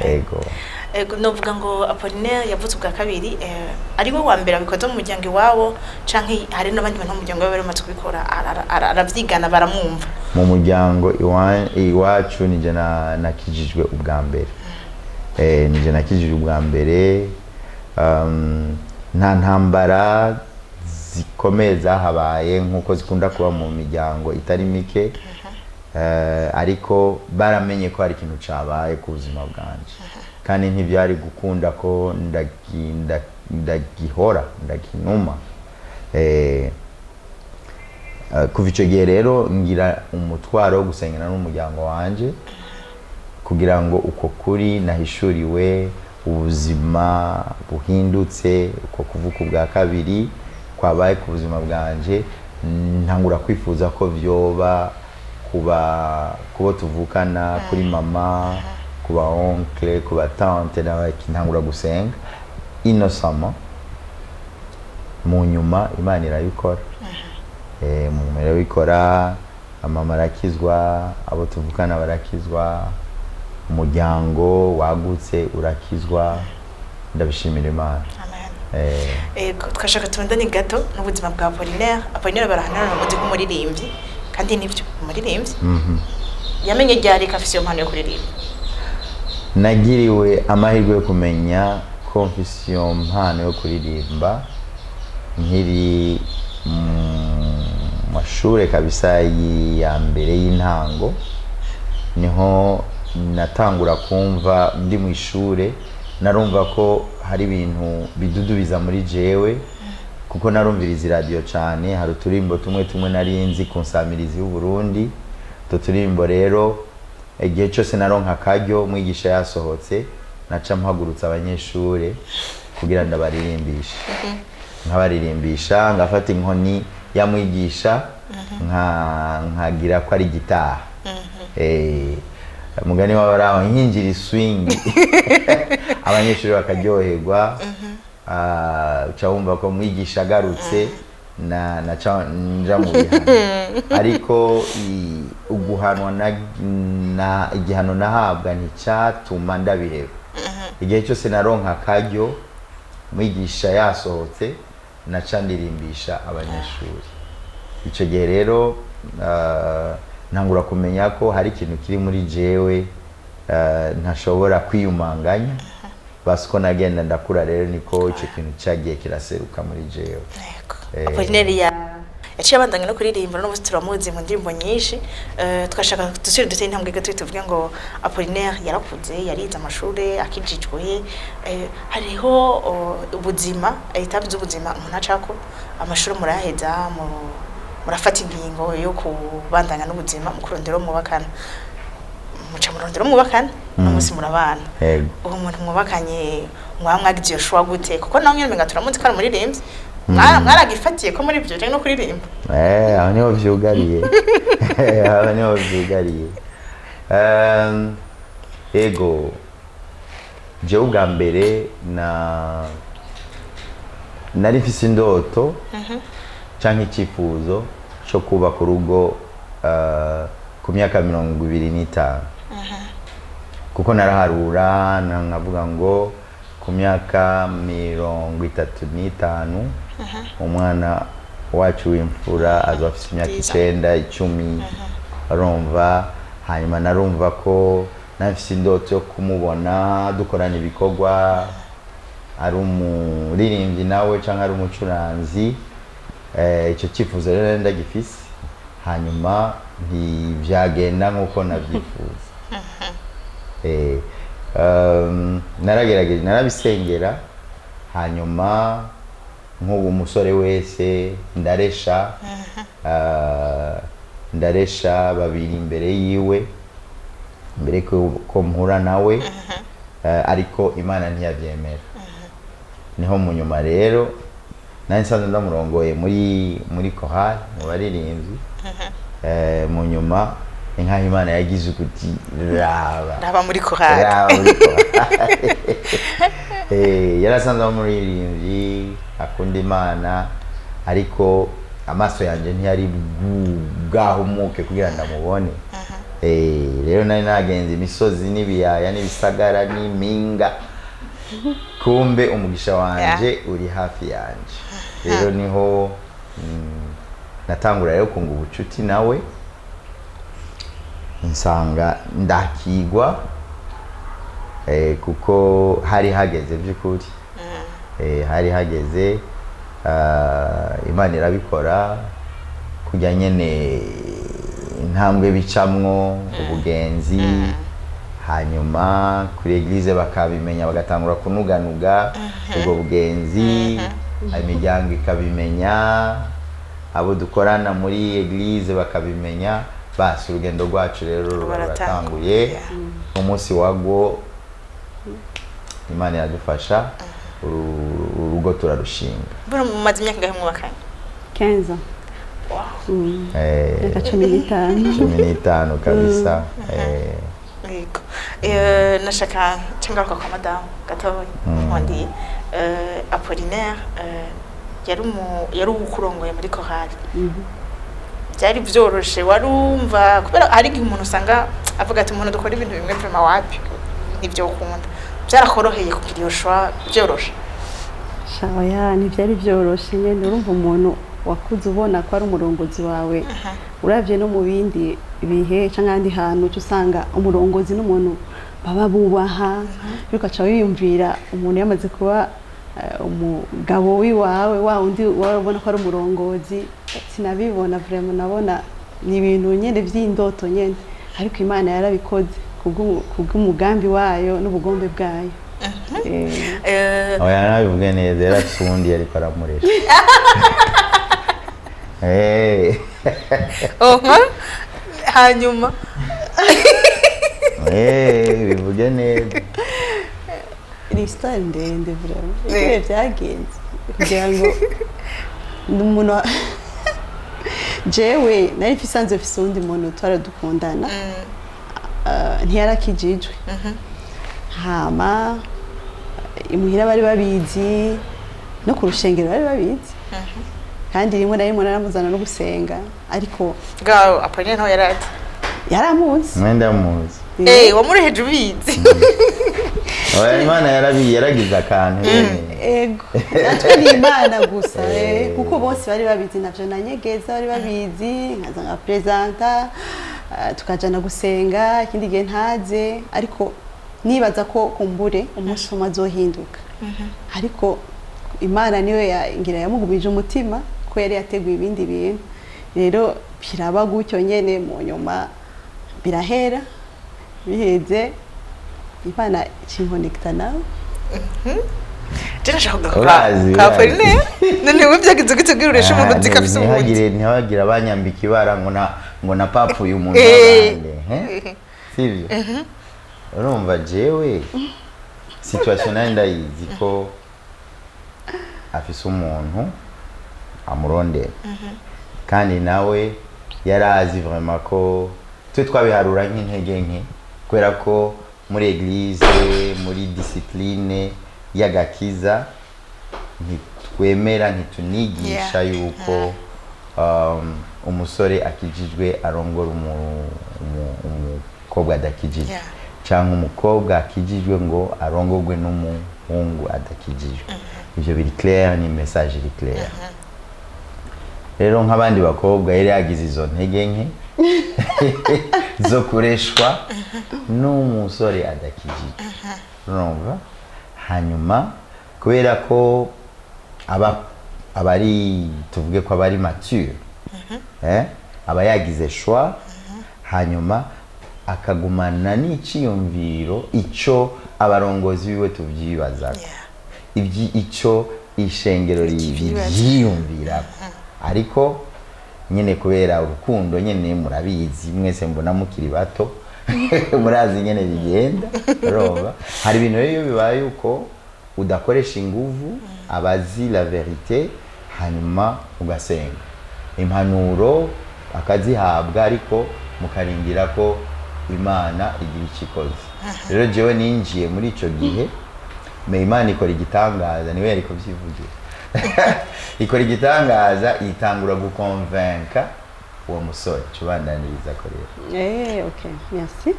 ego novuga ngo Apollinaire yavutse ubwa kabiri ari we wa mbere abikoze mu muryango iwabo canke hari n'abandi bantu mu muryango bari bamaze kubikora aravyigana baramwumva mu muryango iwacu nije nakijijwe ubwa mbere nije nakijijwe ubwa mbere nta ntambara zikomeye zahabaye nk'uko zikunda kuba mu miryango itari mike ariko baramenye ko hari ikintu cabaye ku buzima bwanje kandi ntibyari gukunda ko ndagihora ndaginuma kuva icyo gihe rero ngira umutwaro wo gusengera n'umuryango wanje kugira ngo uko kuri nahishuriwe ubuzima buhindutse uko kuvuka ubwa kabiri kwabaye ku buzima bwanje ntangura kwifuza ko vyoba kubo tuvukana kuri mama kuba oncle kuba tante ntangura gusenga innocemment mu nyuma Imana irabikora mu irabikora mama arakizwa abo tuvukana barakizwa umuryango wagutse urakizwa ndabishimira Imana. Twashaka tubandane gato n'ubuzima bwa Apollinaire barahanana n'umuzi kumuririmbyi kandi nivyo umuririmbyi yamenye ryari afise impano yo kuririmba nagiriwe amahirwe yo kumenya ko mfise impano yo kuririmba nkiri mashure kabisa ya mbere y'intango niho natangura kumva ndi mu ishure narumva ko hari ibintu bidudubiza muri jewe kuko narumviriza radio cyane hari uturimbo tumwe narinzi ku nsamirizi y'u Burundi tuturimbo rero igihe cyose naronka akaryo mwigisha yasohotse naca mpagurutsa abanyeshure kugira ndabaririmbisha nkabaririmbisha ngafata inkoni ya mwigisha nkagira ko ari gitaha mugani wabaraho nkinjira swing abanyeshuri bakaryoherwa uca wumva ko mwigisha agarutse nja mu bihano ariko uguhanwa na igihano nahabwa nticyatuma ndabiheba igihe cyose naronka akaryo mwigisha yasohotse naca ndirimbisha abanyeshuri icyo gihe rero ntangura kumenya ko hari ikintu kiri muri jewe ntashobora kwiyumanganya basuko nagenda ndakura rero niko icyo kintu cyagiye kiraseruka muri jewe. Apollinaire yaciye abandanya no kuririmba no turamuzi mu ndirimbo nyinshi twashaka dusubire duteye intambwe gato tuvuge ngo Apollinaire yarakuze yarize amashuri akijijwe hariho ubuzima etape z'ubuzima umuntu acako amashuri muraheza murafata ingingo yo kubandanya n'ubuzima mu kurondera umubakana muca murondera umubakana n'umunsi murabana uwo muntu mwubakanye mwamwagize Yoshua gute kuko nawe nyine menga turamuzi ko ari umuririmbyi mwaragifatiye ko muri byo no kuririmba aho niho vyugariye aho niho vyugariye ego je ubwa mbere nari mfise indoto canke icyifuzo cyo kubaka urugo ku myaka 25 kuko naraharura nkavuga ngo ku myaka 35 umwana wacu w'imfura azafise imyaka 9 10 arumva hanyuma narumva ko nafise indoto yo kumubona dukorana ibikorwa ari umuririmbyi nawe canke ari umucuranzi icyo cyifuzo rero ndagifise hanyuma ntivyagenda nkuko navyifuza naragerageje narabisengera hanyuma nk'ubu umusore wese ndaresha babiri imbere yiwe mbere ko mpura nawe ariko Imana ntiyabyemera niho mu nyuma rero nari nsanzwe ndamurongoye muri korali mu baririmbyi mu nyuma inka Imana yagize ukuti raba muri korali yarasanzwe umuririmbyi akunda Imana ariko amaso yanjye ntiyari bwahumuke kugira ndamubone rero nari nagenze imisozi n'ibiyaya n'ibisagara n'impinga kumbe umugisha wanje uri hafi yanje rero niho natangura rero kunga ubucuti nawe nsanga ndakigwa kuko hari hageze by'ukuri hari hageze Imana irabikora kujya nyene intambwe bicamwo ubugenzi hanyuma kuri eglise bakabimenya bagatangura kunuganuga ubwo bugenzi imiryango ikabimenya abo dukorana muri eglise bakabimenya basi urugendo rwacu rero ruratanguye umunsi wagwo Imana iradufasha urugo turarushinga. Bora mumaze imyaka ngahe mwubakanye? 15. Wow. 15 kabisa. Yego. Nashaka cyangwa kwa madame gatoya mundi Apollinaire yari ukurongoye muri chorale. Byari byoroshe warumva kubera hari igihe umuntu usanga avuga ati umuntu dukora ibintu bimwe prema wapi nibyo ukunda. Byarakoroheye kugira iyo shwa byoroshe. Shaya ntibyari byoroshe nyene urumva umuntu wakuze ubona ko ari umurongozi wawe uravye no mu bindi bihe cyangwa hantu usanga umurongozi n'umuntu baba bubaha bikaca wiyumvira umuntu yamaze kuba umugabo wiwawe wa undi warabona ko ari umurongozi sinabibona vraiment nabona ni ibintu nyene vy'indoto nyene ariko Imana yarabikoze kubw'umugambi wayo n'ubugombe bwayo. Oya nabivuge neza yaratundi yari paramuresha. Hanyuma bivuge neza. L'histoire ndende vraiment. Byagenze kugira ngo umuntu jewe nari fisanze fisundi muntu twaradukundana. Ntiyarakijijwe hama imuhira bari babizi no ku rushengero bari babizi kandi rimwe na rimwe naramuzana no gusenga ariko gaho Apollinaire nto yaramuzi mwenda muzi wamureheje ubizi Imana yaragize akantu ego natwe ni Imana gusa kuko bose bari babizi navyo nanyegeza bari babizi nkaza nka presenta tukajana gusenga ikindi gihe ntaze ariko nibaza ko kumbure umunsi umwe azohinduka ariko Imana niyo ngira yamugumije umutima ko yari yateguye ibindi bintu rero biraba gutyo nyene mu nyuma birahera biheze Imana chinkonekta nawe Jena shaka ka Apollinaire none wibyagize gutugirusha umuntu zikafise umuntu ntihagira abanyambika ibara ngo na papa uyu muntu abande sivyo urumva jewe situation nayo ndayizi ko afise umuntu amurondera kandi nawe yarazi vraiment ko twe twabiharura nk'intege nke kubera ko muri eglise muri discipline y'agakiza ntitwemera ntitunigisha yuko umusore akijijwe arongora umukobwa adakijijwe cyangwa umukobwa akijijwe ngo arongorwe n'umuhungu adakijijwe ivyo biri clair ni message iri clair rero nk'abandi bakobwa yari yagize izo ntege nke zo kureshwa n'umusore adakijijwe urumva hanyuma kubera ko abari tuvuge ko abari mature aba yagize choix hanyuma akagumana n'iciyumviro ico abarongozi biwe tuvyibazaga ico ishengero ryiyumvira ariko nyene kubera urukundo nyene murabizi mwese mbona mukiri bato murazi nyene bigenda urumva hari ibintu rero bibaye uko udakoresha inguvu abazi la verite hanyuma ugasenga impanuro akazihabwa ariko mukarindira ko Imana igira ikikoze rero jewe ninjiye muri ico gihe Imana ikora igitangaza niwe yariko byivugira ikora igitangaza itangura gukonvenka uwo musore cubandaniriza ko rero okay merci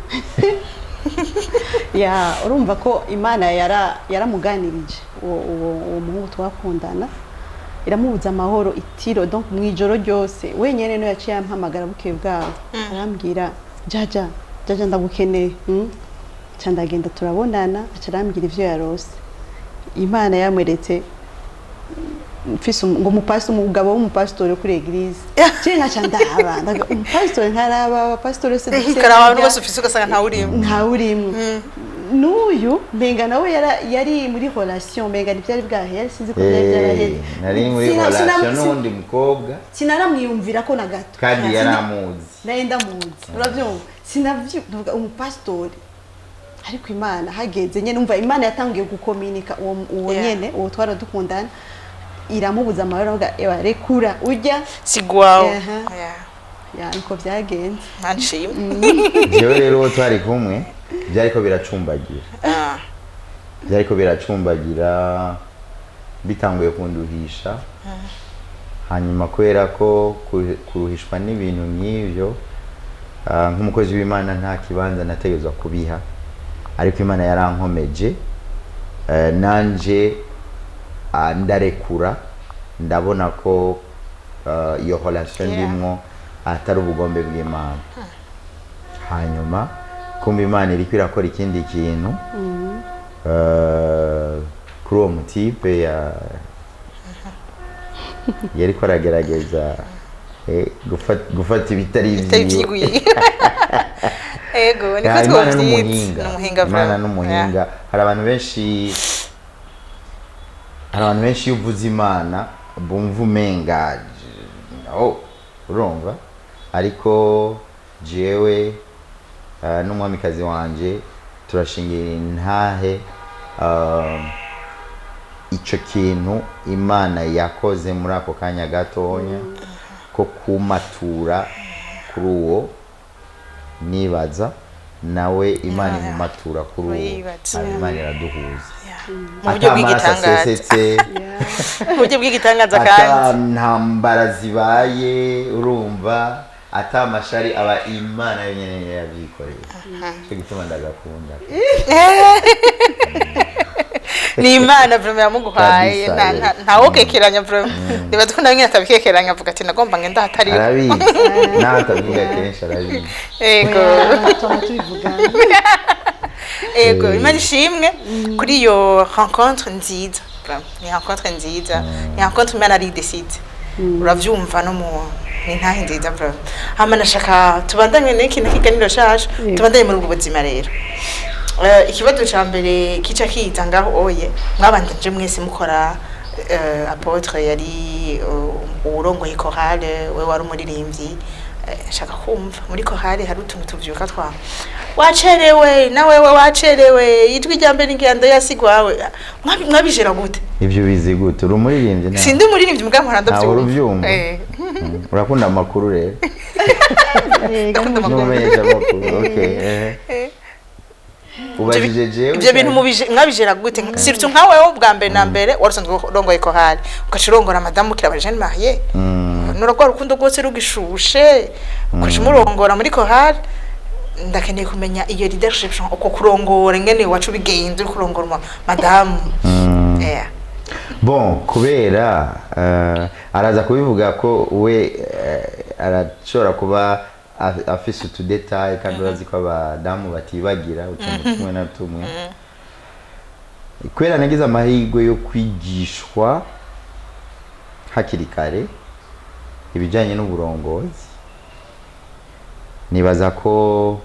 ya urumva ko Imana yaramuganirije uwo muhungu twakundana iramubuza amahoro itiro donc mwijoro ryose wenyene no yaciye yampamagara buke bwaho arambwira jaja ndagukeneye cyandagenda turabonana acarambwira ivyo yarose Imana yamweretse mfise ngo umugabo w'umupasitore kuri eglise cenga cyandaba ndaga umupasitore nkaraba abapasitore se karaba n'ubwo ufise ugasanga nta urimo n'uyu mbenga nawe yari muri relation mbenga n'ibyari bwahera sinzi ko byari byarahera nari muri relation n'undi mukobwa sinaramwiyumvira ko na gato kandi yaramuzi nenda muzi uravyumva sinavyo umupasitore ariko Imana hageze nyene umva Imana yatangiye gukomunika uwo nyene uwo twara dukundana iramubuza amahoro avuga rekura ujya sigwaho ya niko byagenze nanshimye jewe rero twari kumwe byariko biracumbagira bitanguye kunduhisha hanyuma kubera ko kuruhishwa n'ibintu nk'ivyo nk'umukozi w'Imana nta kibanza nategezwa kubiha ariko Imana yarankomeje nanje ndarekura ndabona ko iyo relation ndimwo atari ubugombe bw'Imana hanyuma kumva Imana iri kwirakora ikindi kintu kuri uwo mutipe yari ko aragerageza gufata ibitari ivyiguye ego niko twovyita Imana n'umuhinga hari abantu benshi uvuze Imana bumva umenga urumva ariko jewe n'umwamikazi wanje turashingira intahe ico kintu Imana yakoze muri ako kanya gatonya ko kumatura kuri uwo nibaza nawe Imana imumatura kuri uwo Imana iraduhuza mu buryo bw'igitangaza kandi ntambara zibaye urumva atamashari aba Imana yonyene yabikoreye cyo gituma ndagakunda ni Imana vraiment yamuguhaye ntawo kekeranya vraiment niba dukunda nyine atabikekeranya avuga ati nagomba ngenda hatari arabizi natabwiga kenshi arabizi ego ego Imana ishimwe kuri iyo rencontre nziza ni rencontre nziza ni rencontre Imana ari décide uravyumva no mu ntahe nziza vraiment hama nashaka tubandanye n'ikintu kiganiro cacu tubandanye muri ubwo buzima rero ikibazo ca mbere kica kiza ngaho oye mwabandanje mwese mukora apotre yari urongoye chorale we wari umuririmbyi shaka kumva muri chorale hari utuntu tuvyuka twa wacerewe nawe wacerewe ijwi rya mbere ngendo yasigwawe mwabijera gute ivyo bizi gute uri umuririmbyi nawe sindi umuririmbyi mbwa mparanda uruvyumva urakunda amakuru rero n'umumenyesha amakuru okay ubajije jewe ivyo bintu mwabijera gute sirtu nkawe wo bwa mbere na mbere warusanzwe urongoye chorale ukacurongora madamu kira Jeanne Marie nuragwa rukundo rwose rugishushe ukacumurongora muri chorale ndakeneye kumenya iyo leadership uko kurongora ngene wacu bigenze uri kurongora madamu bon kubera araza kubivuga ko we arashobora kuba afise utu detail kandi urazi ko abadamu batibagira utuntu tumwe na tumwe kubera nagize amahirwe yo kwigishwa hakiri kare ibijanye n'uburongozi nibaza ko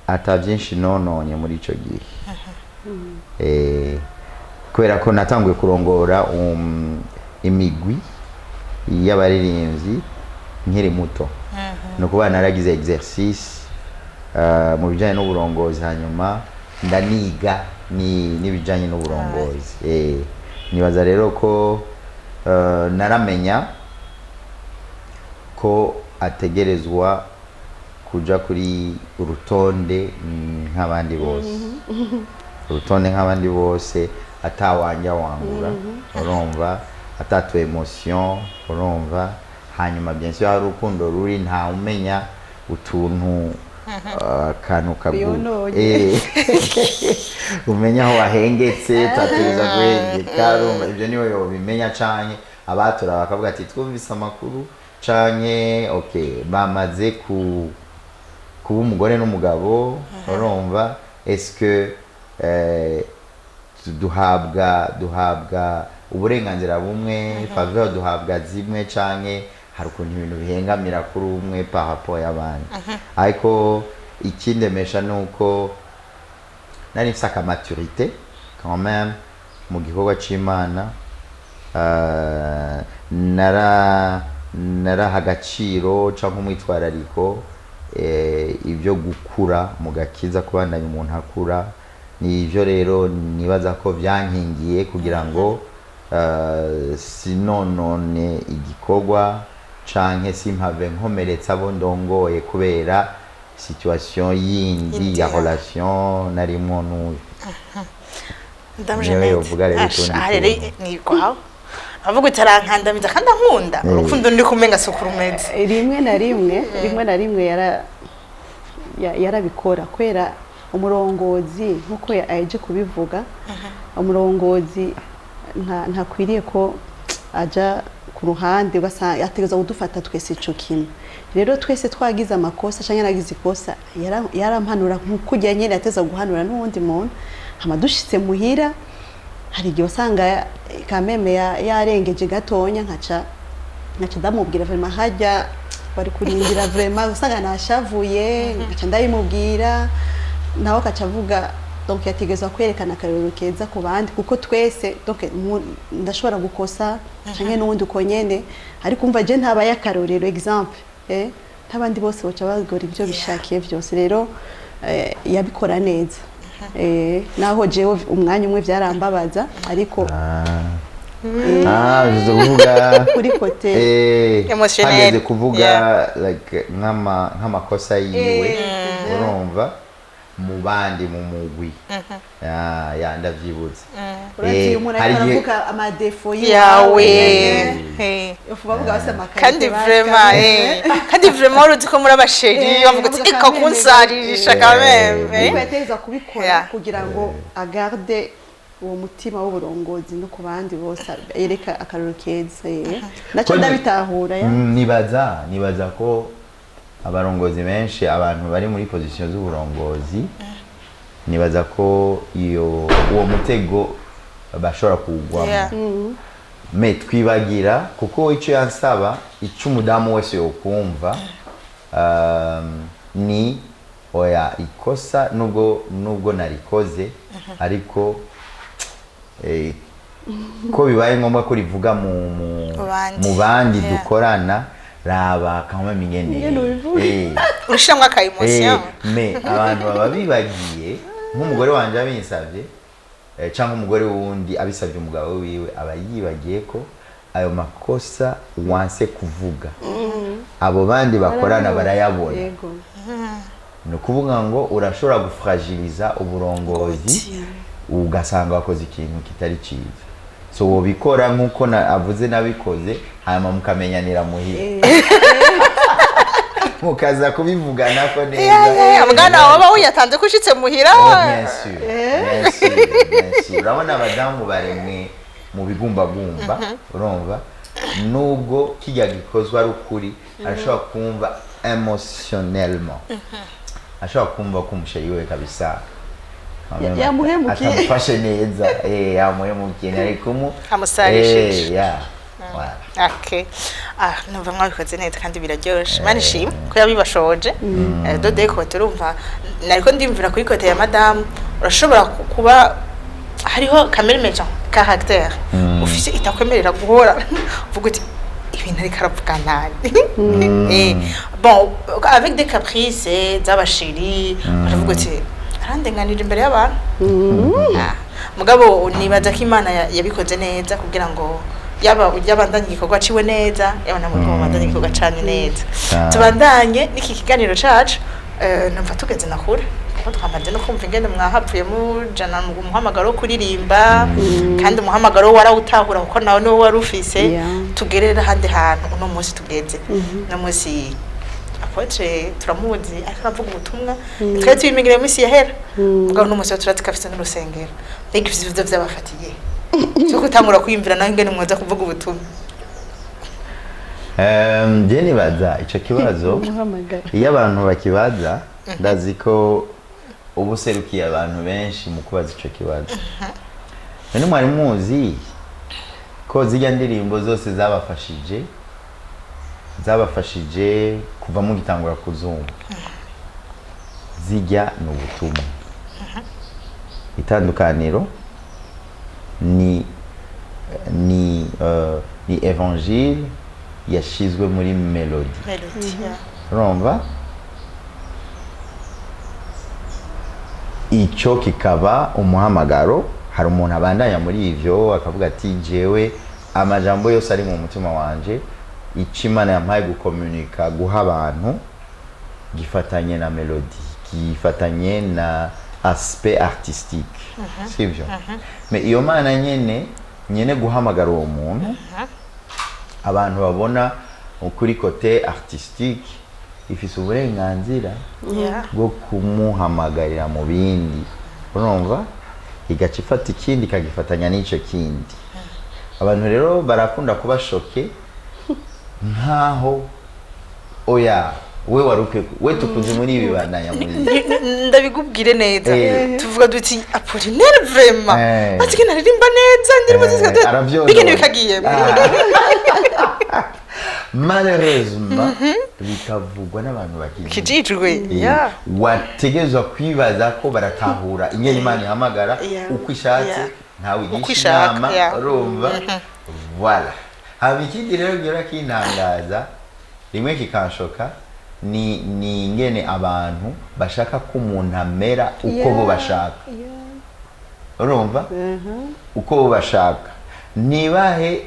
atavyinshi nononye muri ico gihe kubera ko natanguye kurongora imigwi y'abaririmbyi nkiri muto no kuba naragize exercice mu bijanye n'uburongozi hanyuma ndaniga n'ibijanye n'uburongozi nibaza rero ko naramenya ko ategerezwa kuja kuri urutonde nk'abandi bose urutonde nk'abandi bose atawanja wangura urumva atatu emotion urumva hanyuma bien sûr hari urukundo ruri nta umenya utuntu akantu Biyonoye. umenya aho wahengetse tatiriza guhengeka ibyo niwe yobimenya canke abatora bakavuga ati twumvise amakuru canke okay bamaze kuba umugore n'umugabo urumva est-ce que duhabwa uburenganzira bumwe faveur duhabwa zimwe canke hari ukuntu ibintu bihengamira kuri umwe par rapport y'abandi ariko ikindemesha nuko nari mfise akamaturité quand même mu gikorwa c'Imana naraha agaciro canke umwitwarariko ibyo gukura mu gakiza kubandanya umuntu akura ni ivyo rero nibaza ko byankingiye kugira ngo sinonone igikorwa canke simpave nkomeretsa abo ndongoye kubera situation yindi ya relation narimwo n'uyu Niwe yovuga rero ni kwawe avuga utarankandamiza kandi ankunda urukundo ndi kumenga sukurumeze rimwe na rimwe yarabikora kwera umurongozi nkuko aje kubivuga umurongozi ntakwiriye ko aja ku ruhande ugasanga ategeza kudufata twese ico kimwe rero twese twagize amakosa cyangwa nagize ikosa yarampanura nkuko ujya nyene ateza guhanura n'uwundi muntu hama dushitse muhira hari igihe usanga kameme yarengeje gatonya nkaca ndamubwira vraiment hajya bari kurindira vraiment usanga nashavuye nkaca ndabimubwira nawe akaca avuga donc yategezwa kwerekana akarero keza ku bandi kuko twese donc ndashobora gukosa canke n'undi uko nyene ariko umva je ntabaye akarorero exemple ntabandi bose boca bagora ibyo bishakiye byose rero yabikora neza naho jewe umwanya umwe byarambabaza ariko uvuga kuri kote emotionnel hageze kuvuga like nk'amakosa yiwe urumva mu bandi mu mugwi ndavyibutse urazi umuntu aravuga amadefo yawe uvuga base amakare kandi vraiment uruzi ko muri abasheri bavuga ati eka kunsaririsha kameme kweteza kubikora kugira ngo agarde uwo mutima w'uburongozi no ku bandi bose yereka akaroro keza naco ndabitahura nibaza ko abarongozi benshi abantu bari muri position z'uburongozi nibaza ko uwo mutego bashobora kugwamo me twibagira kuko icyo yansaba icyo umudamu wese yokumva ni oya ikosa nubwo narikoze ariko ko bibaye ngombwa ko rivuga mu bandi dukorana raba kama mingene urushamwa ka emotion me abantu baba bibagiye nk'umugore wanje abinsavye cyangwa umugore wundi abisavye umugabo wiwe aba yibagiye ko ayo makosa wanse kuvuga abo bandi bakorana barayabona no kuvuga ngo urashobora gufragiliza uburongozi ugasanga wakoze ikintu kitari cyiza so wobikora nkuko avuze nabikoze hanyuma mukamenyanira muhira mukaza kubivugana ko neza mwana waba uyatanze ko ushitse muhira bien sûr urabona abadamu baremwe mu bigumbagumba urumva nubwo kijya gikozwe ari ukuri arashobora kumva emotionnellement ashobora kumva ko umusheri we kabisa yamuhemukiye atamufashe neza yamuhemukiye ariko amusarishije okay numva mwabikoze neza kandi biraryoshe mani shimwe ko yabibashoje dode ko turumva nariko ndimvira kuri kote ya madame urashobora kuba hariho caméra caractère ufise itakwemerera guhora uvuga uti ibintu ariko aravuga nabi bon avec des caprices z'abashiri baravuga uti arandenganira imbere y'abantu mugabo nibaza ko Imana yabikoze neza kugira ngo yaba ujyabandanye igikorwa ciwe neza yaba namwe bandanye igikorwa cyane neza tubandanye niki kiganiro cacu numva tugeze nakura ko twamaze no kumva ingene mwahavuye mujana mu muhamagaro wo kuririmba kandi umuhamagaro warawutahura kuko nawe niwo wari ufise tugerera ahandi hantu uno munsi tugeze uno munsi apotre turamuzi ariko aravuga ubutumwa twari tubimigire mu isi yahera mugabo uno munsi turazi kafise n'urusengero mbega ivyo vyabafatiye cyo gutangura kwiyumvira nawe ingene mwoza kuvuga ubutumwa. Je nibaza ico kibazo iyo abantu bakibaza ndazi ko ubu serukiye abantu benshi mu kubaza ico kibazo. None mwari muzi ko zijya ndirimbo zose zabafashije kuva mu gitangura kuzumva zijya ni ubutumwa. Itandukaniro ni evangile yashizwe muri melody. Urumva icyo kikaba umuhamagaro. Hari umuntu abandanya muri ivyo akavuga ati jewe amajambo yose ari mu mutima wanje icyo Imana yampaye gukomunika guha abantu gifatanye na melody, gifatanye na aspect artistique, sivyo? Mais iyo Mana nyene guhamagara uwo muntu abantu babona ukuri kote artistique ifise uburenganzira bwo kumuhamagarira mu bindi. Urumva igaca ifata ikindi kagifatanya n'ico kindi. Abantu rero barakunda kuba shoke nkaho oya we waruke we tukuze muri ibi bandanya muri ndabigubwire neza tuvuga duti Apollinaire vraiment ati kina ririmba neza ndirimo zizika bigene bikagiye malheureusement bikavugwa n'abantu bakijijwe wategezwa kwibaza ko baratahura ingene Imana ihamagara uko ishatse ntawe igisha inama. Urumva voilà. Haba ikindi rero gira kintangaza rimwe kikanshoka ni ingene abantu bashaka ko umuntu amera uko bo bashaka. Urumva uko bo bashaka nibahe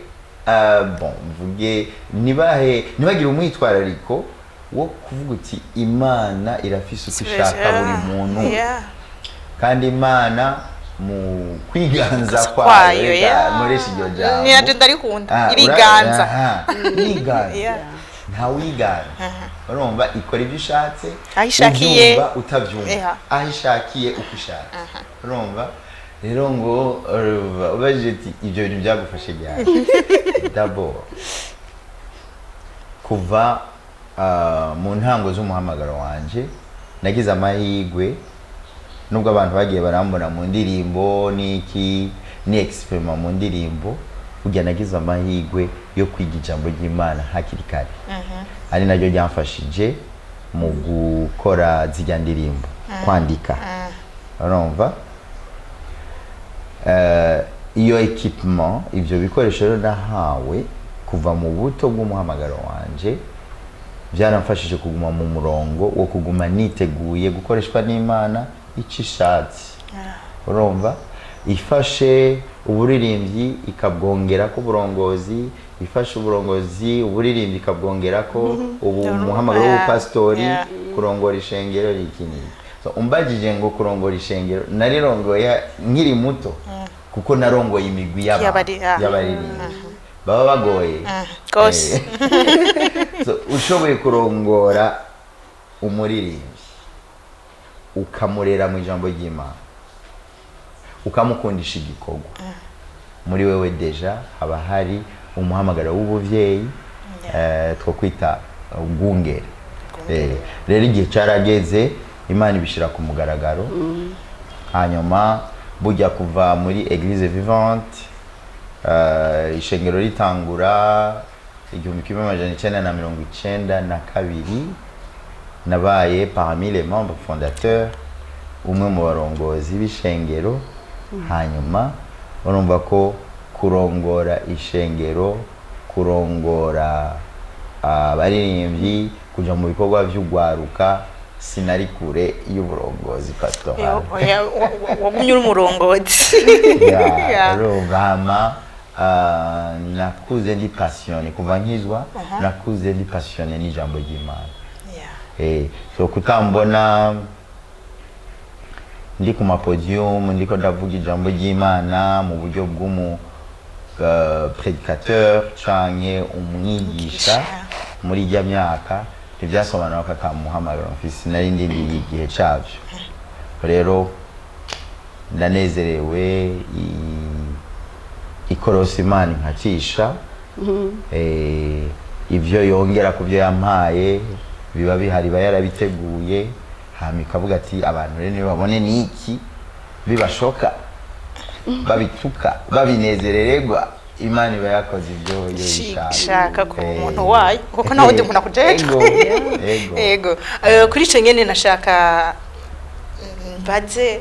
mvuge ntibagire umwitwarariko wo kuvuga uti Imana irafise uko ishaka buri muntu kandi Imana mu kwiganza kwayo mureshi iryo jambo ni aje ndarikunda iriganza nta wiganza. Urumva ikora ibyo ushatse ahishakiye utavyumva ahishakiye uko ushatse. Urumva rero ngo ubajije ati ibyo bintu byagufashe byari d'abord kuva mu ntango z'umuhamagaro wanje nagize amahigwe nubwo abantu bagiye barambona mu ndirimbo ni experiment mu ndirimbo ujya nagize amahigwe yo kwiga ijambo ry'Imana hakiri kare. Ari naryo ryamfashije mu gukora zijya ndirimbo kwandika. Urumva iyo equipment ivyo bikoresho rero nahawe kuva mu buto bw'umuhamagaro wanje byaramfashije kuguma mu murongo wo kuguma niteguye gukoreshwa n'Imana icishatse. Urumva ifashe uburirimbyi ikabwongera ko uburongozi, ifashe uburongozi uburirimbyi ikabwongera ko umuhamagaro w'ubupastori kurongora ishengero rikini. So umbajije ngo kurongora ishengero narirongoye nkiri muto kuko narongoye imigwi y'abaririmbi baba bagoye gose. So ushoboye kurongora umuririmbi ukamurera mu ijambo ry'Imana ukamukundisha igikorwa muri wewe deja haba hari umuhamagaro w'ubuvyeyi two kwita ubwungere. Rero igihe carageze Imana ibishira ku mugaragaro. Hanyuma bujya kuva muri Église Vivante ishengero ritangura 1992 nabaye parmi les membres fondateurs umwe mu barongozi b'ishengero. Hanyuma urumva ko kurongora ishengero, kurongora abaririmbyi, kuja mu bikorwa vy'ugwaruka sinari kure y'uburongozi pastoral. Wagumye uri umurongozi. Urumva nakuze ndi passionné kuva nkizwa nakuze ndi passionné n'ijambo ry'Imana. So kutambona ndi ku mapodium ndiko ndavuga ijambo ry'Imana mu buryo bw'umu prédicateur canke umwigisha muri rya myaka ntibyasobanura ko atamuhamagara mfise nari ndindi igihe cavyo rero ndanezerewe ikorosi Imana nkacisha ivyo yongera ku byo yampaye biba bihari bayarabiteguye hama ikavuga ati abantu rero niba babone niki bibashoka babituka babinezerererwa Imana iba yakoze ibyo ishaka ku muntu wayo kuko nawe ndi umuntu akujejwe yego kuri ico nyene nashaka mbaze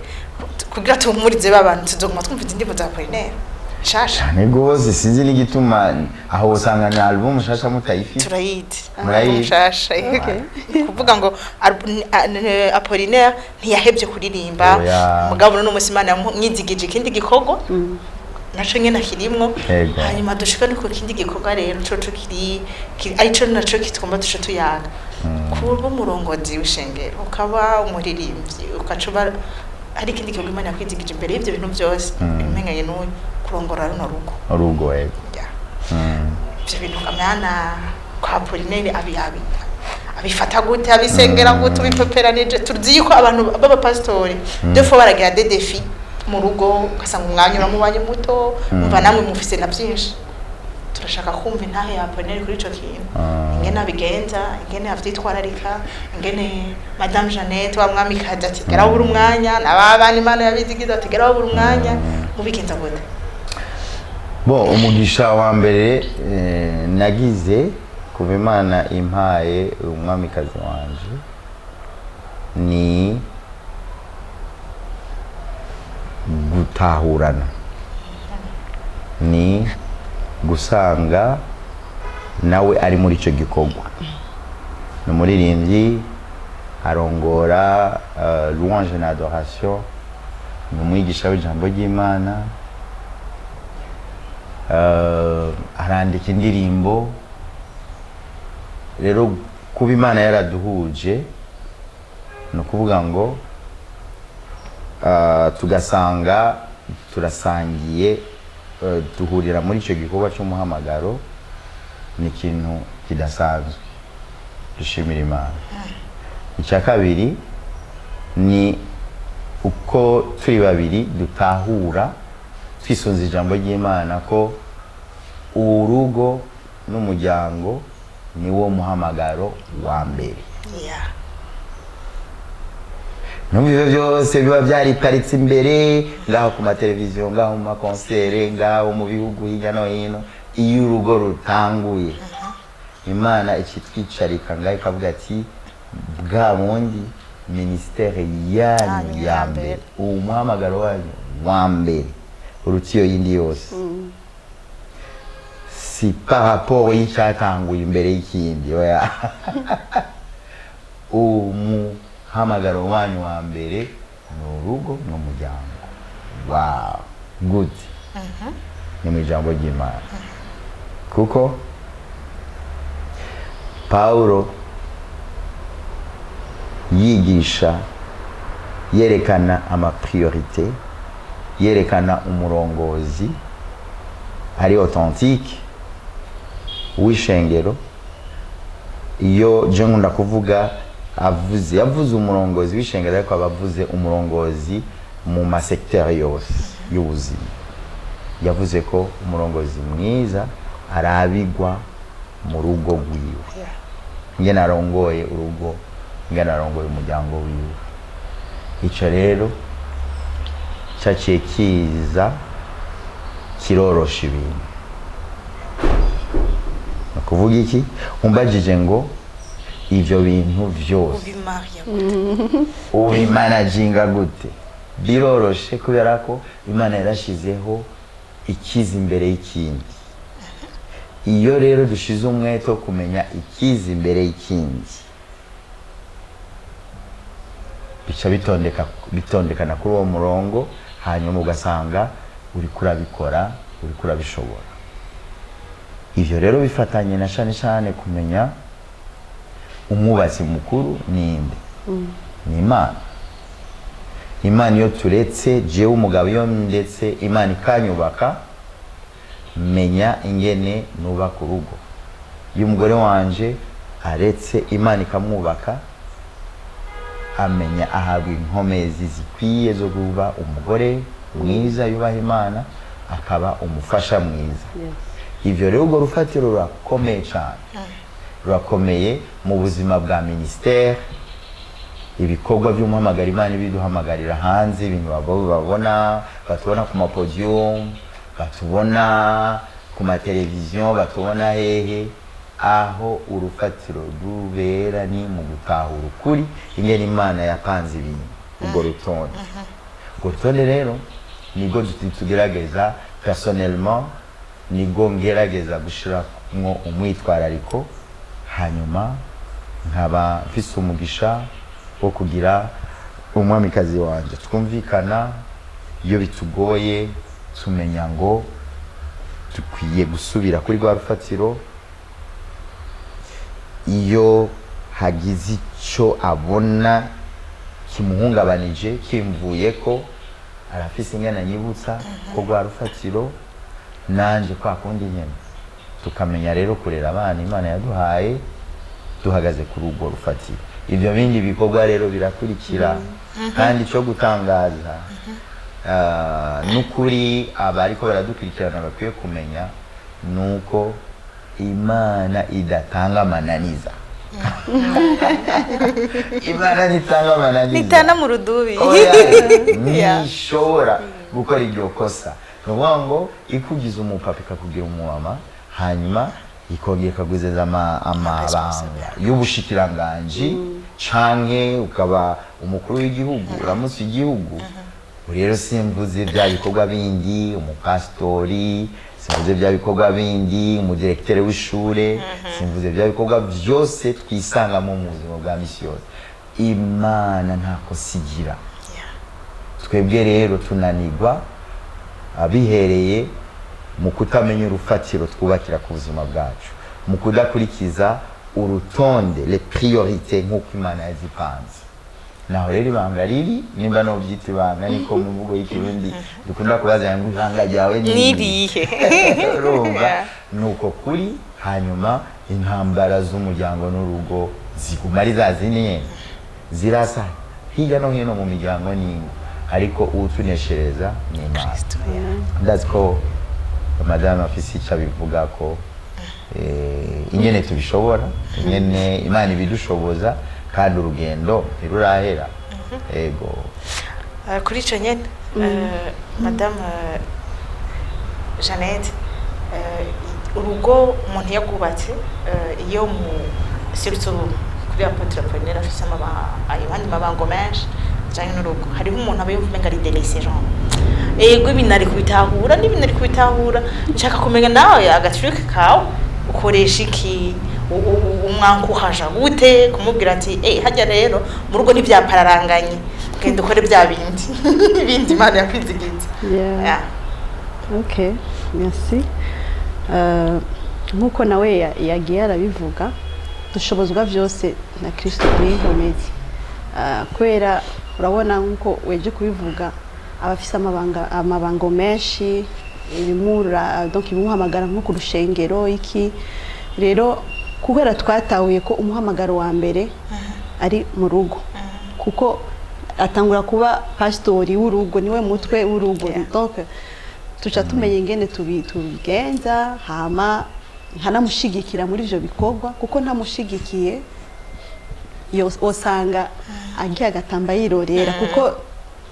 kugira tumurize babantu tuzoguma twumva indirimbo za Apollinaire shasha negose sinzi n'igituma aho usanga na album shasha mutayifite turayidi shasha kuvuga ngo Apollinaire ntiyahebye kuririmba mugabo no musimana yamwizigije ikindi gikorwa naco nyene kirimwo hanyuma dushika no ku kindi gikorwa rero coco kiri arico naco kitugomba dusha tuyaga kuba umurongozi w'ishengero ukaba umuririmbyi ukacuba hari ikindi gikorwa Imana yakwizigije imbere y'ivyo bintu byose bimenyanye n'uyu kurongora runo rugo yego ivyo bintu amana kwa Apollinaire abifata gute abisengera gute bipeperanije tuzi yuko abantu baba pastori defo baragira des défis mu rugo ugasanga umwanya uramubanye muto umva namwe mufise na byinshi turashaka kumva intahe ya Apollinaire kuri ico kintu ingene abigenza ingene avyitwararika ingene Madame Jeannette wa mwami kaza tigera buri umwanya nababana Imana yabizigiza tigera buri umwanya mubigenza gute bo umugisha wa mbere nagize kuva Imana impaye umwami kazi wanje ni gutahurana ni gusanga nawe ari muri ico gikorwa ni umuririmbyi arongora louange na adoration ni umwigisha w'ijambo ry'Imana arandika indirimbo rero kuba Imana yaraduhuje no kuvuga ngo tugasanga turasangiye duhurira muri ico gikorwa cy'umuhamagaro ni ikintu kidasanzwe dushimira Imana icya kabiri ni uko turi babiri dutahura twisunze ijambo ry'Imana ko urugo n'umuryango ni wo muhamagaro wa mbere Numvise byose biba byariparitse imbere ngaho ku mateleviziyo ngaho mu makonsere ngaho mu bihugu hirya no hino iyo urugo rutanguye Imana ikitwicarika ngaho ikavuga ati bwa bundi ministere yanyu ya mbere umuhamagaro wanyu wa mbere urutiyo yindi yose si par rapport y'icyatanguye imbere y'ikindi oya umuhamagaro wanyu wa mbere ni urugo n'umuryango wow good ni mu ijambo ry'Imana kuko Paulo yigisha yerekana ama priorité yerekana umurongozi ari authentique w'ishengero iyo je nkunda kuvuga yavuze umurongozi w'ishengero ariko abavuze umurongozi mu masecteur yose y'ubuzima yavuze ko umurongozi mwiza arabigwa mu rugo rwiwe ngene arongoye urugo ngene arongoye umuryango wiwe ico rero cyaciye kiza kirorosha ibintu kuvuga iki umbajije ngo ivyo bintu vyose ubimanaginga gute biroroshe kubera ko Imana yarashizeho ikiza imbere y'ikindi iyo rero dushize umwete wo kumenya ikiza imbere y'ikindi bica bitondekana kuri uwo murongo hanyuma ugasanga uri kurabikora uri kurabishobora ivyo rero bifatanye na cyane kumenya umwubatsi mukuru ninde ni Imana imana iyo turetse jewe umugabo iyo ndetse imana ikanyubaka menya ingene nubaka urugo. Iyo umugore wanje aretse imana ikamwubaka amenya ahabwa inkomezi zikwiye zo kuba umugore mwiza yubaha imana akaba umufasha mwiza. Ivyo rero urwo rufatiro rurakomeye cyane, rurakomeye mu buzima bwa ministère. Ibikorwa by'umuhamagara imana ibiduhamagarira hanze, ibintu babona batubona ku mapodium, batubona ku mateleviziyo, batubona hehe, aho urufatiro rubera ni mu gutahura ukuri ingene imana yapanze ibintu. Urwo rutonde, urwo rutonde rero nibwo tugerageza personnellement, nibwo ngerageza gushiramwo umwitwarariko, hanyuma nkaba mfise umugisha wo kugira umwamikazi wanje twumvikana. Iyo bitugoye tumenya ngo dukwiye gusubira kuri rwa rufatiro. Iyo hagize icyo abona kimuhungabanije kimvuye ko arafise ingana nyibutsa ko rwa rufatiro nanje kwa kundi nyene, tukamenya rero kurera abana imana yaduhaye duhagaze kuri urwo rufatiro. Ibyo bindi bikorwa rero birakurikira, kandi cyo gutangaza n'ukuri abariko baradukurikirana bakwiye kumenya nuko imana idatanga amananiza. Imana nitanga amananiza, nitana mu rudubi nishobora gukora iryo kosa. Nuvuga ngo ikugize umupapa ikakugira umumama, hanyuma ikongera ikagwizeza amabanga y'ubushikiranganji, canke ukaba umukuru w'igihugu uramutse igihugu. Rero simvuze bya bikorwa bindi umupastori, simvuze bya bikorwa bindi umudirektere w'ishure, simvuze bya bikorwa byose twisangamo mu buzima bwa misi yose. Imana ntako sigira. Twebwe rero tunanigwa abihereye mu kutamenya urufatiro twubakira ku buzima bwacu, mu kudakurikiza urutonde les priorités nk'uko imana yazipanze. Naho rero ibanga riri, nimba no byita ibanga niko mu mvugo y'ikirundi dukunda kubaza ngo ibanga ryawe nirihe. Urumva nuko kuri. Hanyuma intambara z'umuryango n'urugo ziguma ari zaziniye zirasa hirya no hino mu miryango n'ingo, ariko utuneshereza ni Imana. Ndazi ko madame afise icyo abivuga ko ingene tubishobora, ingene imana ibidushoboza, kandi urugendo ntirurahera. Ego kuri ico nyene madame Jeannette, urugo umuntu yagubatse iyo mu surtout kuri Apotre Apollinaire afise abandi mabango menshi cyane n'urugo, hariho umuntu aba yumva ngo ari délaissé genre ego ibinari kubitahura n'ibinari kubitahura, nshaka kumenya nawe agatrick kawe ukoresha iki, umwankuhaja gute kumubwira ati hajya rero mu rugo ntibyapararanganye, genda ukore bya bindi ibindi Imana yakwizigiza. Okay, merci. Nkuko nawe yagiye arabivuga, dushobozwa byose na Kristo mwihomezi. Kwera urabona nkuko weje kubivuga, abafise amabango menshi ibimura, donc imuhamagara nko ku rushengero iki. Rero kubera twatahuye ko umuhamagaro wa mbere ari mu rugo, kuko atangura kuba pastori w'urugo, niwe mutwe w'urugo. Donc tuca tumenye ingene tubigenza, hama nkanamushigikira muri ivyo bikorwa, kuko ntamushigikiye osanga agiye agatamba yirorera, kuko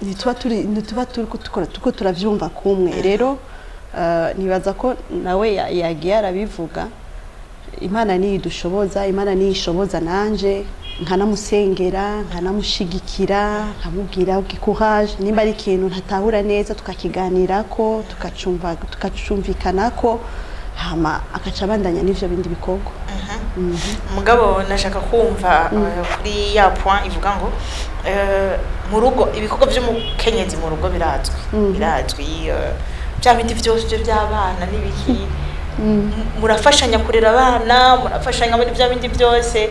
ntituba tuko turavyumva kumwe. Rero nibaza ko nawe yagiye arabivuga, Imana niyo idushoboza, Imana niyo ishoboza nanje nkanamusengera, nkanamushigikira, nkamubwira courage, nimba ari ikintu ntatahura neza tukakiganirako, tukacumvikanako, hama akaca abandanya n'ivyo bindi bikorwa. Mugabo nashaka kumva kuri ya point ivuga ngo mu rugo ibikorwa by'umukenyezi mu rugo birazwi bya bindi byose by'abana n'ibiki, murafashanya kurera abana, murafashanya muri bya bindi byose.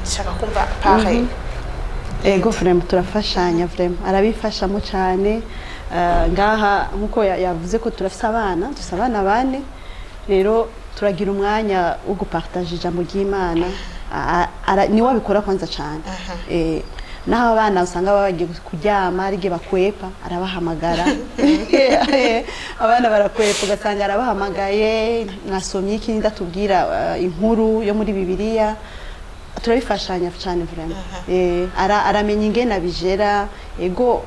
Nshaka kumva pareil ego vraiment turafashanya vraiment arabifashamo cyane ngaha nkuko yavuze ko turafise abana dufise abana bane rero turagira umwanya wo gupartage ijambo ry'Imana ni wabikora kwanza cyane naho abana usanga bagiye kuryama arige bakwepa arabahamagara abana barakwepa ugasanga arabahamagaye nasomye iki ndatubwira inkuru yo muri Bibiliya turabifashanya cyane vraiment aramenya ingene abijera ego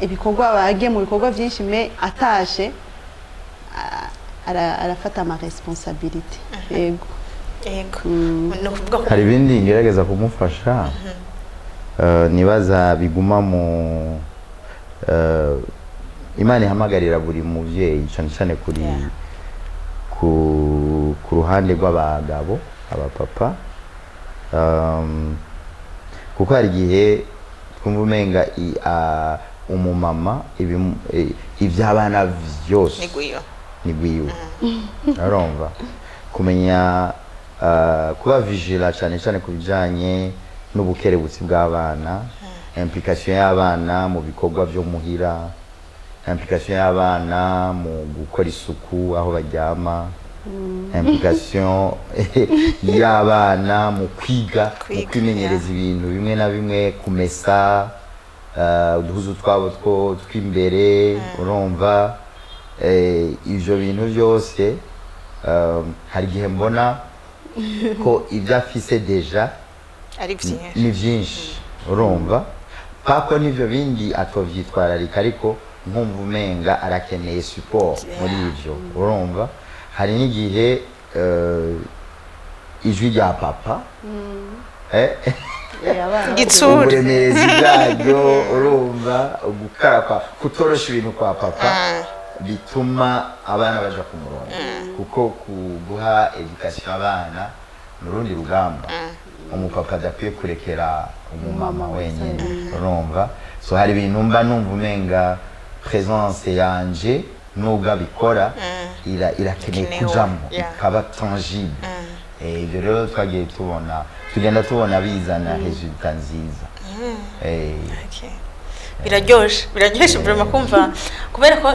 ibikorwa bagiye mu bikorwa byinshi me atashe arafata ama responsabilité ego hari ibindi ngerageza kumufasha nibaza biguma mu Imana ihamagarira buri muvyeyi cyane cyane kuri ku ruhande rw'abagabo abapapa kuko hari igihe twumva umenga umumama iby'abana byose nigwiwe arumva kumenya kuba vigila cyane cyane ku bijanye n'ubukerebutsi bw'abana implication y'abana mu bikorwa byo muhira implication y'abana mu gukora isuku aho baryama implication y'abana mu kwiga mu kwimenyereza ibintu bimwe na bimwe kumesa uduhuzu twabo tw'imbere urumva ivyo bintu byose hari gihe mbona ko ibyo afise deja ni byinshi urumva pako n'ivyo bindi atovyitwararika ariko nkumva umenga arakeneye support muri ivyo urumva hari n'igihe ijwi rya papa uburemerezi bwaryo urumva gukara kutorosha ibintu kwa papa bituma abana baja ku murongo kuko guha education abana n'urundi rugamba umupapa adakwiye kurekera umumama wenyine urumva so hari ibintu mba numva umenga présence yanje nubwo abikora irakeneye kujamo ikaba tangible ibyo rero twagiye tugenda tubona bizana resultat nziza biraryoshe vraiment kumva kubera ko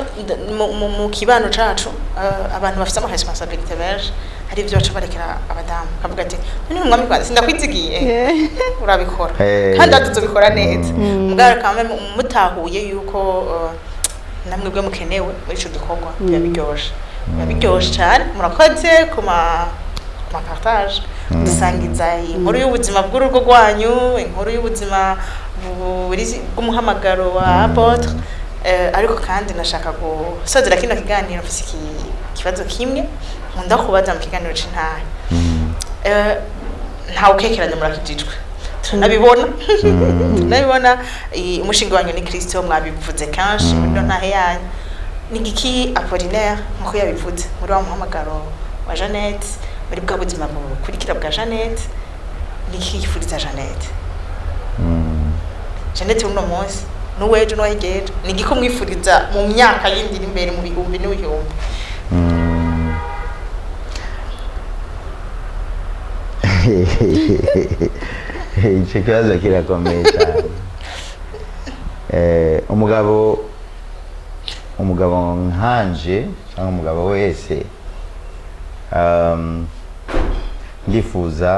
mu kibano cacu abantu bafite ama responsabilité benshi hari ibyo baca barekera abadamu kavuga ati none umwami kwaza sindakwizigiye urabikora kandi atuzobikora neza mugara kamwe mutahuye yuko namwe bwe mukenewe muri ico gikorwa biryoshe cyane murakoze kuma partage dusangiza inkuru y'ubuzima bw'urugo rwanyu inkuru y'ubuzima bw'umuhamagaro wa apotre ariko kandi nashaka gusozera kino kiganiro mfise ikibazo kimwe nkunda kubaza mu kiganiro c'intahe ntawe ukekeranya murakijijwe tunabibona umushinga wanyu ni Kristo mwabivuze kanshi muri ntahe yanyu nigiki Apollinaire nkuko yabivuze muri wa muhamagaro wa Jeannette muri bwa buzima bukurikira bwa Jeannette niki yifuriza Jeannette Jeannette uno munsi n'uwejo n'uwegeje nigiko mwifuriza mu myaka yindi iri imbere mu bihumbi n'ibihumbi icyo kibazo kirakomeye cyane umugabo nkanje cyangwa umugabo wese ndifuza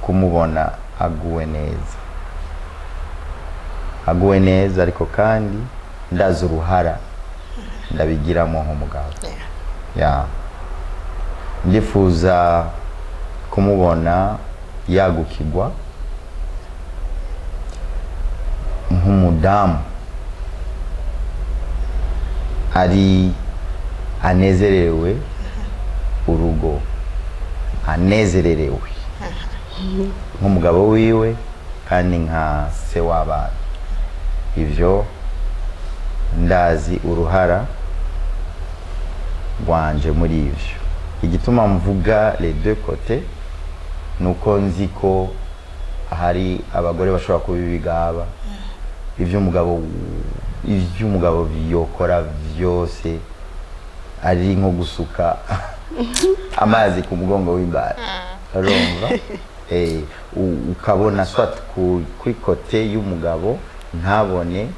kumubona aguwe neza ariko kandi ndazi uruhara ndabigiramo nk'umugabo ndifuza kumubona yagukirwa nk'umudamu ari anezerewe urugo anezererewe nk'umugabo wiwe kandi nka se w'abana ivyo ndazi uruhara rwanje muri ivyo igituma mvuga les deux côtés nuko nzi ko hari abagore bashobora kubibigaba ivy'umugabo biyokora vyose ari nko gusuka amazi ku mugongo w'imbara urumva ukabona swat kuri kote y'umugabo ntabone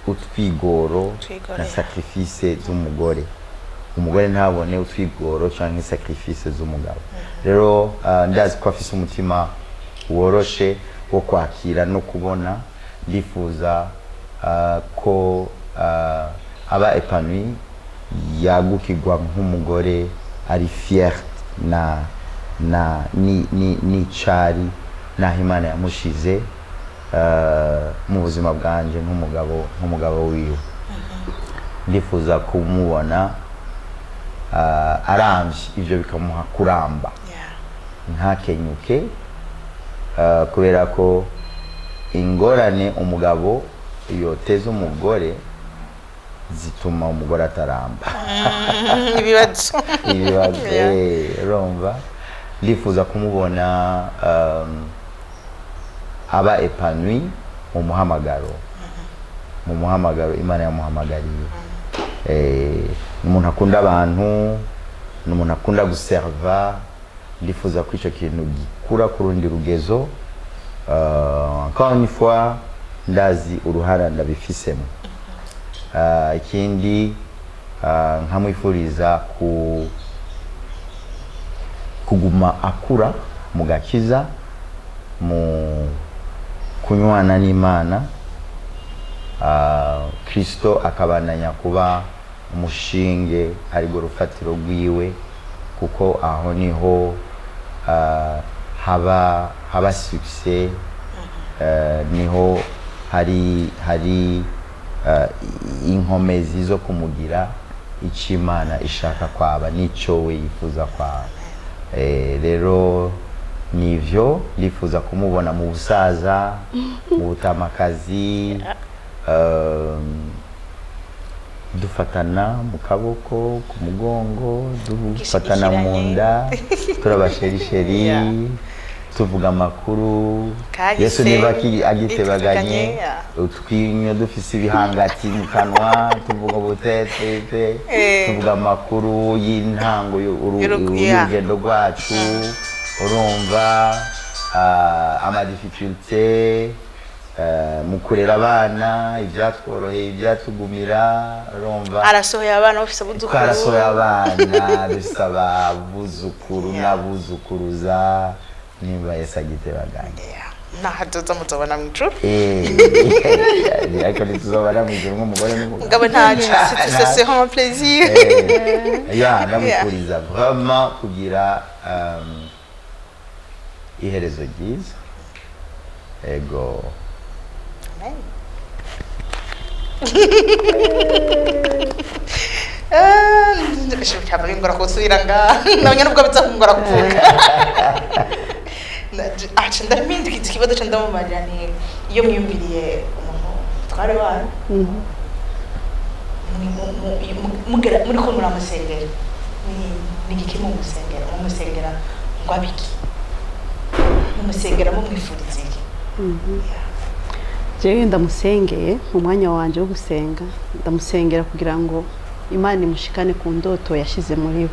utwigoro na sacrifice z'umugore, umugore ntabone utwigoro cyangwa sacrifice z'umugabo. Rero ndazi ko afise umutima woroshe wo kwakira no kubona. Ndifuza ko aba épanoui yagukirwa nk'umugore ari fier ni cari naho Imana yamushize mu buzima bwanje nk'umugabo wiwe. Ndifuza kumubona aramvye, ivyo bikamuha kuramba ntakenyuke, kubera ko ingorane umugabo yoteza umugore zituma umugore ataramba. Ibibazo urumva. Ndifuza kumubona aba épanoui mu muhamagaro Imana yamuhamagariye. Umuntu akunda abantu, umuntu akunda guserva. Ndifuza ko icyo kintu gikura ku rundi rugezo. Encore une fois ndazi uruhara ndabifisemo. Ikindi nkamwifuriza kuguma akura mu gakiza, mu kunywana n'Imana. Kristo akabananya kuba umushinge ariko rufatiro rwiwe, kuko aho niho haba success, niho hari inkomezi zo kumugira icyo Imana ishaka kwaba n'icyo we yifuza kwaba. Rero nivyo ndifuza kumubona mu busaza, mu butamakazi, dufatana mu kaboko, ku mugongo, dufatana mu nda, turabasherisheri, tuvuga amakuru. Yesu niba agitebaganye, utwinyo dufise ibihangati mu kanwa, tuvuga ubutete, tuvuga amakuru y'intango y'urugendo rwacu. Urumva amadifficulté mu kurera abana, ibyatworoheye, ibyatugumira. Urumva arasohoye abana bafise abuzukuru, arasohoye abana bisaba abuzukuru n'abuzukuruza. Niba Yesu agitebaganye nahadoza muzobona mw'ijuru. Ariko ntituzobona mw'ijuru nk'umugore n'umugabo. Ntaco, c'est un plaisir. ndamukuriza vraiment kugira iherezo ryiza. Ego. Amen. Ndashobora ngora kusubira ngaha nabonye nubwo bizakungora kuvuga. Ndampindukiza ikibazo cyo ndamumarira ni iyo mwiyumviriye umuntu twari wanyu muri ko muramusengera, ni igiki mumusengera ngo abiki, mumusengera mumwifuriza iki? Jewe ndamusengeye mu mwanya wanje wo gusenga, ndamusengera kugira ngo Imana imushikane ku ndoto yashize muri we,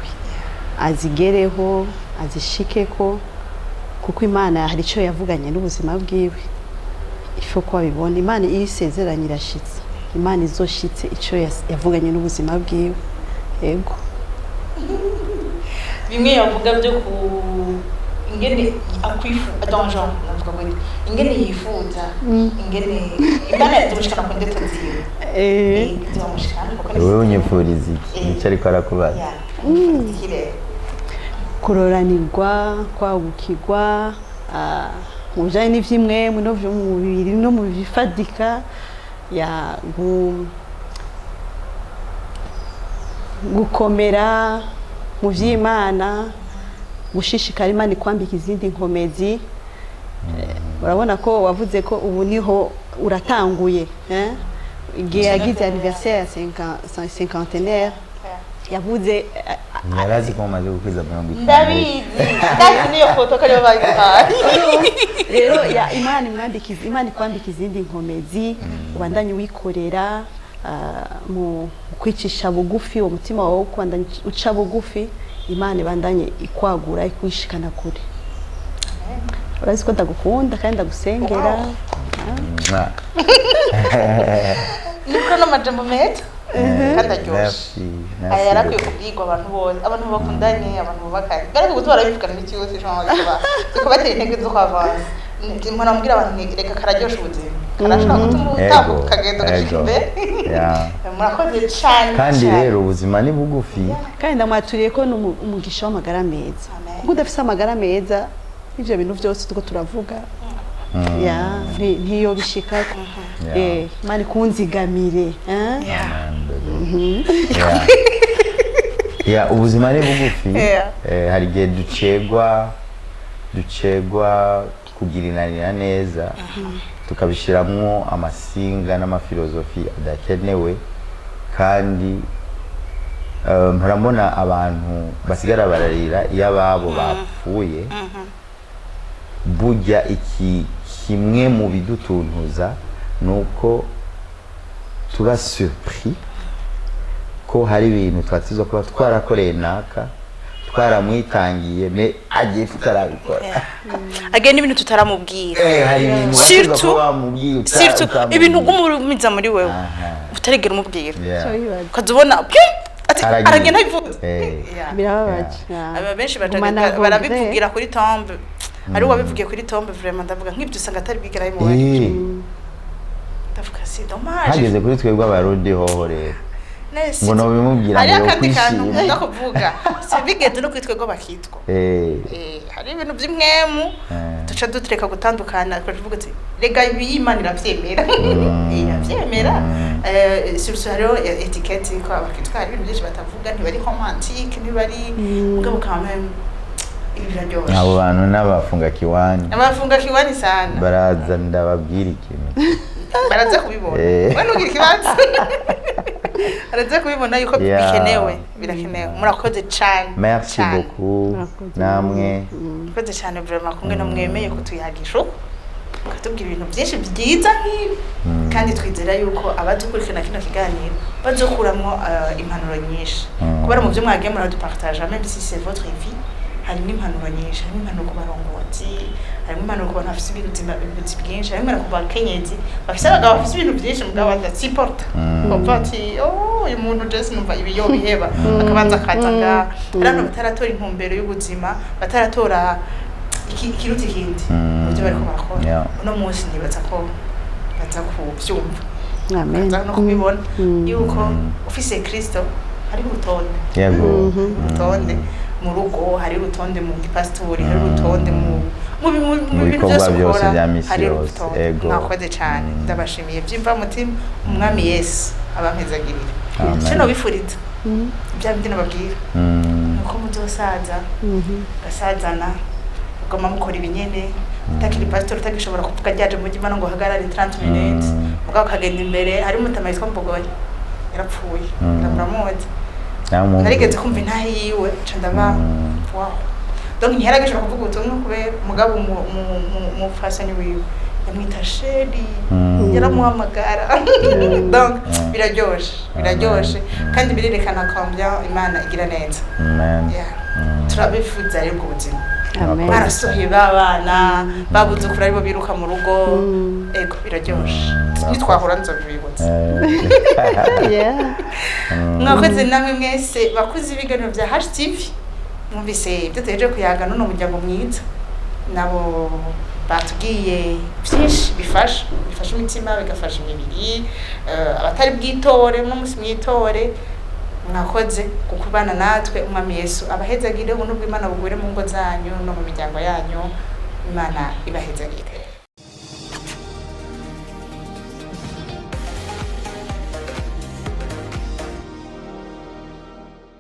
azigereho, azishikeko, kuko Imana hari icyo yavuganye n'ubuzima bwiwe. Ifo ko abibona Imana isezeranye irashitse, Imana izoshitse icyo yavuganye n'ubuzima bwiwe. Yego. Bimwe yavuga byo ku ingene akwifuza donjon navuga ngo ingene yifuza, ingene Imana yazomushikana ku ndoto ziwe. Wewe unyifuriza iki? Nicyo ariko arakubaza. Kuroranirwa, kwagukirwa, mu bijanye n'ivyimwe no mu mubiri no mu bifadika, gukomera mu vy'Imana, gushishikara Imana ikwambika izindi nkomezi. Urabona ko wavuze ko ubu niho uratanguye, igihe yagize anniversaire cinquantenaire, yavuze yarazi ko mumaze gukwiza 50. Ndabizi niyo foto kare bayihaye. Rero Imana ikwambika izindi nkomezi, ubandanye wikorera mu kwicisha bugufi, umutima wawe kwandanye uca bugufi, Imana ibandanye ikwagura ikwishikana kure. urazi ko ndagukunda kandi ndagusengera. niko n'amajambo meza kandi aryoshye. aya yarakwiye kubwirwa abantu bose, abantu bakundanye, abantu bubakanye, ariko gutora bivugana n'ikibazo cyo batera intege zo kwavanza. Mpora mbwira abantu reka kararyosha ubuzima, karashobora gutuma utambuka ukagenda ugashika imbere. Murakoze cyane kandi rero ubuzima ni bugufi, kandi ndamwaturiye ko umugisha w'amagara meza. Kuko udafise amagara meza ivyo bintu vyose tuko turavuga ntiyo bishikako. Imana kunzigamire. ubuzima ni bugufi. hari igihe ducegwa kugiranira neza, tukabishiramwo amasinga n'amafilozofi adakenewe, kandi murabona abantu basigara bararira iyo ababo bapfuye. burya iki kimwe mu bidutuntuza nuko tuba surpris ko hari ibintu twatizo kuba twarakoreye naka, twaramwitangiye me agiye tutarabikora. agenda ibintu tutaramubwira. hari ibintu surtout ibintu umumiza muri wewe utarigera umubwira. ukazubona aragenda bivuze. birababaje. aba benshi barabivugira kuri tombe, ari wabivugiye kuri tombe vraiment ndavuga nk'ibyo usanga atari bwigera bimubaye. ndavuga si dommage hageze kuri twebwe abarundi hoho rero ngo no bimubwira hari akandi kantu nkunda kuvuga sibigeze no kwitwego bakitwa. hari ibintu by'imwemu duca dutreka gutandukana, twavuga ati rega Imana iravyemera. iravyemera. surtout hariho etiquette ko abakitwa hari ibintu byinshi batavuga, ntibari romantique, ntibari mugabo quand même ibiraryoshye. abo bantu n'abafunga kiwani sana baraza ndababwira ikintu baraza kubibona. we nugira ikibazo baraza kubibona yuko birakenewe. murakoze cyane. merci beaucoup namwe. murakoze cyane vraiment kumwe no mwemeye kutuyagisha ukatubwira ibintu byinshi byiza nk'ibi, kandi twizera yuko abadukurikirana kino kiganiro bazokuramwo impanuro nyinshi, kubera mu byo mwagiye muradupartage même si c'est votre vie. harimo impanuro nyinshi, harimo impanuro ku barongozi, harimo impanuro ku bantu bafite ubuzima bwinshi, harimo impanuro ku bakenyezi bafite abagabo bafite ibintu byinshi mugabo badasiporta. bavuga ati uyu muntu Jesse numva ibiyo biheba, akabanza akazaga. hari abantu bataratora intumbero y'ubuzima, bataratora ikiruta ikindi mu byo bariko barakora. uno munsi nibaza ko baza kubyumva, baza no kubibona yuko ufise Kristo hari urutonde. urutonde mu rugo, hari urutonde mu gipastori, hari urutonde mu bintu byose ukora, hari urutonde. mwakoze cyane, ndabashimiye byimva mutima. umwami Yesu abampezagirira. cyo bifuriza bya bindi nababwira nuko muzosaza gasazana ugoma mukora ibinyene, utakiri pastor utagishobora kuvuga ryaje mu gimana ngo hagarare 30 minutes, mugabo kagenda imbere. hari umutama yitwa Mbogoye yarapfuye, ndamuramuzi. narigeze kumva intahe yiwe ca ndaba wow. donc ntiyaragishobora kuvuga ubutumwa kubera mugabo mu fasani wiwe yamwita Sheri, yaramuhamagara. donc biraryoshe kandi birerekana combien Imana igira neza. turabifuza rero ubwo buzima. barasohoye babana babuze kuri aribo biruka mu rugo. ego biraryoshe, nitwahura nzobibibutsa. mwakoze namwe mwese bakuze ibiganiro bya HTV, mwumvise ibyo tuhejeje kuyaga none umuryango mwiza, nabo batubwiye byinshi bifasha imitima, bigafasha imibiri. abatari bwitore n'umunsi mwitore. mwakoze kukubana natwe. umwami Yesu abahezagire, ubuntu bw'Imana bugwire mu ngo zanyu no mu miryango yanyu. Imana ibahezagire.